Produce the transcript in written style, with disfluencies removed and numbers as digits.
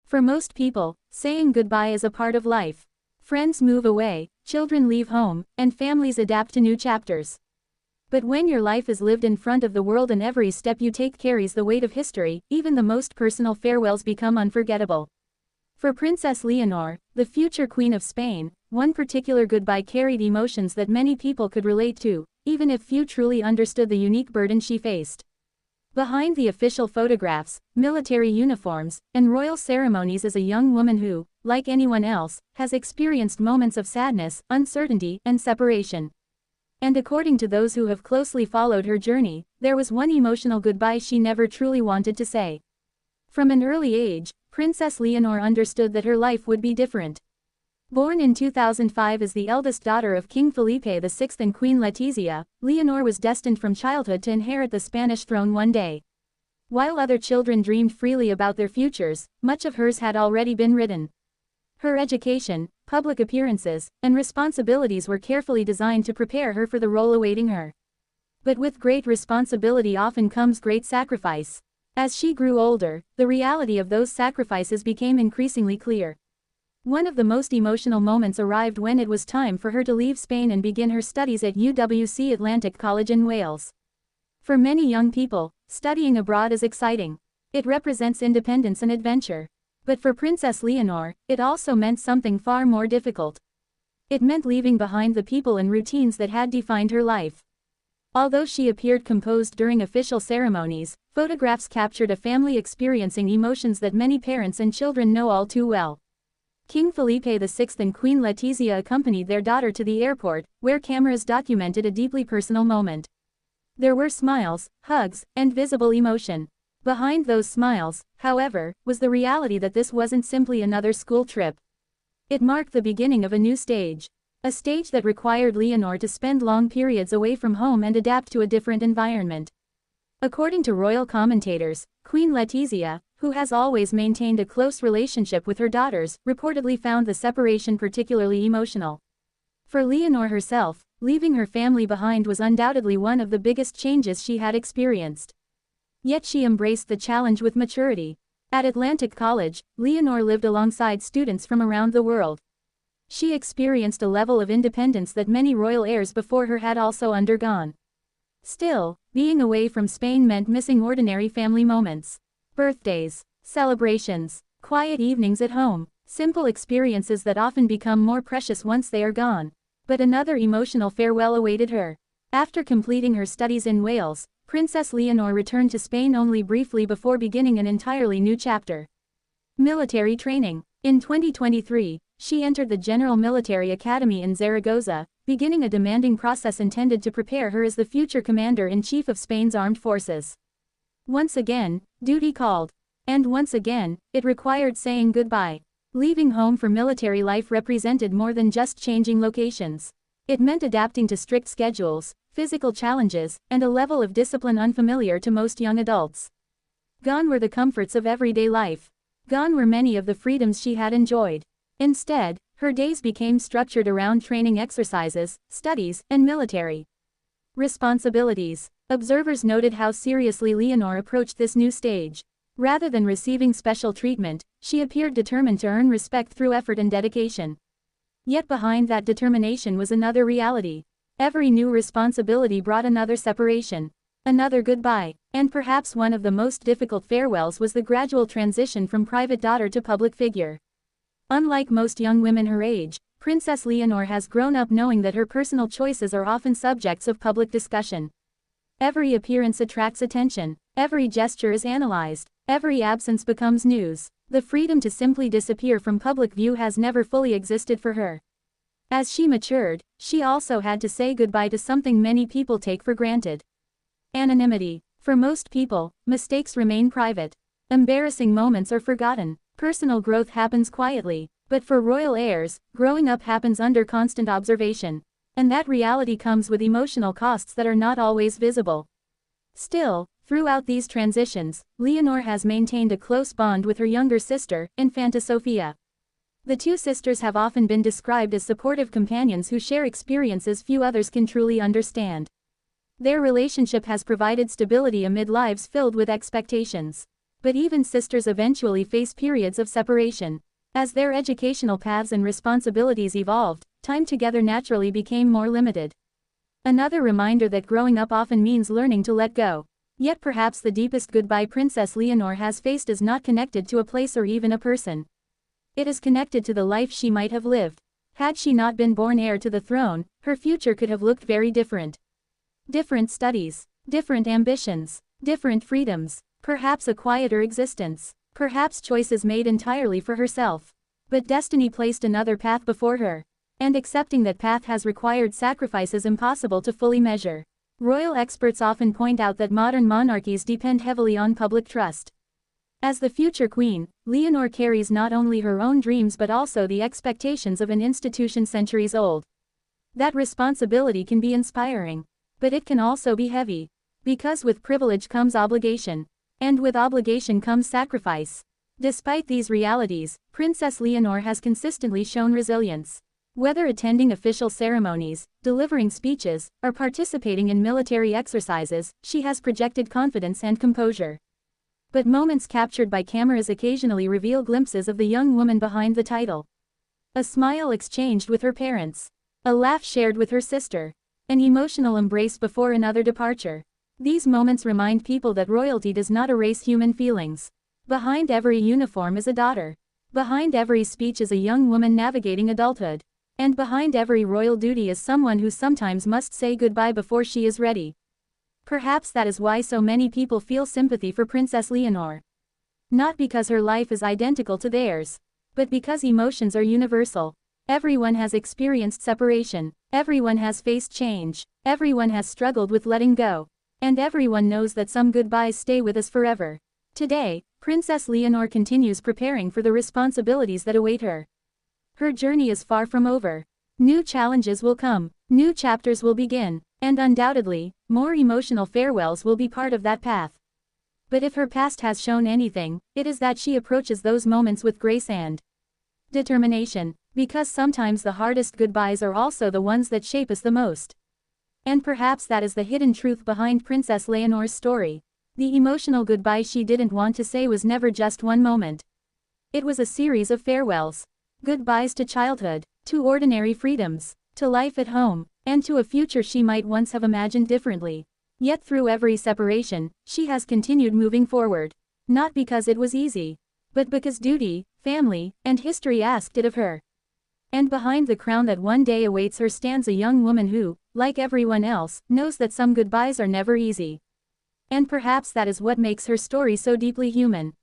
For most people, saying goodbye is a part of life. Friends move away, children leave home, and families adapt to new chapters. But when your life is lived in front of the world and every step you take carries the weight of history, even the most personal farewells become unforgettable. For Princess Leonor, the future Queen of Spain, one particular goodbye carried emotions that many people could relate to, even if few truly understood the unique burden she faced. Behind the official photographs, military uniforms, and royal ceremonies is a young woman who, like anyone else, has experienced moments of sadness, uncertainty, and separation. And according to those who have closely followed her journey, there was one emotional goodbye she never truly wanted to say. From an early age, Princess Leonor understood that her life would be different. Born in 2005 as the eldest daughter of King Felipe VI and Queen Letizia, Leonor was destined from childhood to inherit the Spanish throne one day. While other children dreamed freely about their futures, much of hers had already been written. Her education, public appearances, and responsibilities were carefully designed to prepare her for the role awaiting her. But with great responsibility often comes great sacrifice. As she grew older, the reality of those sacrifices became increasingly clear. One of the most emotional moments arrived when it was time for her to leave Spain and begin her studies at UWC Atlantic College in Wales. For many young people, studying abroad is exciting. It represents independence and adventure. But for Princess Leonor, it also meant something far more difficult. It meant leaving behind the people and routines that had defined her life. Although she appeared composed during official ceremonies, photographs captured a family experiencing emotions that many parents and children know all too well. King Felipe VI and Queen Letizia accompanied their daughter to the airport, where cameras documented a deeply personal moment. There were smiles, hugs, and visible emotion. Behind those smiles, however, was the reality that this wasn't simply another school trip. It marked the beginning of a new stage. A stage that required Leonor to spend long periods away from home and adapt to a different environment. According to royal commentators, Queen Letizia, who has always maintained a close relationship with her daughters, reportedly found the separation particularly emotional. For Leonor herself, leaving her family behind was undoubtedly one of the biggest changes she had experienced. Yet she embraced the challenge with maturity. At Atlantic College, Leonor lived alongside students from around the world. She experienced a level of independence that many royal heirs before her had also undergone. Still, being away from Spain meant missing ordinary family moments. Birthdays, celebrations, quiet evenings at home, simple experiences that often become more precious once they are gone. But another emotional farewell awaited her. After completing her studies in Wales, Princess Leonor returned to Spain only briefly before beginning an entirely new chapter. Military training. In 2023, she entered the General Military Academy in Zaragoza, beginning a demanding process intended to prepare her as the future Commander-in-Chief of Spain's armed forces. Once again, duty called. And once again, it required saying goodbye. Leaving home for military life represented more than just changing locations. It meant adapting to strict schedules, physical challenges, and a level of discipline unfamiliar to most young adults. Gone were the comforts of everyday life. Gone were many of the freedoms she had enjoyed. Instead, her days became structured around training exercises, studies, and military responsibilities. Observers noted how seriously Leonor approached this new stage. Rather than receiving special treatment, she appeared determined to earn respect through effort and dedication. Yet behind that determination was another reality. Every new responsibility brought another separation, another goodbye, and perhaps one of the most difficult farewells was the gradual transition from private daughter to public figure. Unlike most young women her age, Princess Leonor has grown up knowing that her personal choices are often subjects of public discussion. Every appearance attracts attention, every gesture is analyzed, every absence becomes news. The freedom to simply disappear from public view has never fully existed for her. As she matured, she also had to say goodbye to something many people take for granted. Anonymity. For most people, mistakes remain private. Embarrassing moments are forgotten. Personal growth happens quietly. But for royal heirs, growing up happens under constant observation. And that reality comes with emotional costs that are not always visible. Still, throughout these transitions, Leonor has maintained a close bond with her younger sister, Infanta Sofia. The two sisters have often been described as supportive companions who share experiences few others can truly understand. Their relationship has provided stability amid lives filled with expectations. But even sisters eventually face periods of separation. As their educational paths and responsibilities evolved, time together naturally became more limited. Another reminder that growing up often means learning to let go. Yet perhaps the deepest goodbye Princess Leonor has faced is not connected to a place or even a person. It is connected to the life she might have lived. Had she not been born heir to the throne, her future could have looked very different. Different studies, different ambitions, different freedoms, perhaps a quieter existence, perhaps choices made entirely for herself. But destiny placed another path before her. And accepting that path has required sacrifices impossible to fully measure. Royal experts often point out that modern monarchies depend heavily on public trust. As the future queen, Leonor carries not only her own dreams but also the expectations of an institution centuries old. That responsibility can be inspiring. But it can also be heavy. Because with privilege comes obligation. And with obligation comes sacrifice. Despite these realities, Princess Leonor has consistently shown resilience. Whether attending official ceremonies, delivering speeches, or participating in military exercises, she has projected confidence and composure. But moments captured by cameras occasionally reveal glimpses of the young woman behind the title. A smile exchanged with her parents. A laugh shared with her sister. An emotional embrace before another departure. These moments remind people that royalty does not erase human feelings. Behind every uniform is a daughter. Behind every speech is a young woman navigating adulthood. And behind every royal duty is someone who sometimes must say goodbye before she is ready. Perhaps that is why so many people feel sympathy for Princess Leonor. Not because her life is identical to theirs, but because emotions are universal. Everyone has experienced separation, everyone has faced change, everyone has struggled with letting go, and everyone knows that some goodbyes stay with us forever. Today, Princess Leonor continues preparing for the responsibilities that await her. Her journey is far from over. New challenges will come, new chapters will begin, and undoubtedly, more emotional farewells will be part of that path. But if her past has shown anything, it is that she approaches those moments with grace and determination, because sometimes the hardest goodbyes are also the ones that shape us the most. And perhaps that is the hidden truth behind Princess Leonor's story. The emotional goodbye she didn't want to say was never just one moment. It was a series of farewells. Goodbyes to childhood, to ordinary freedoms, to life at home, and to a future she might once have imagined differently. Yet through every separation, she has continued moving forward. Not because it was easy, but because duty, family, and history asked it of her. And behind the crown that one day awaits her stands a young woman who, like everyone else, knows that some goodbyes are never easy. And perhaps that is what makes her story so deeply human.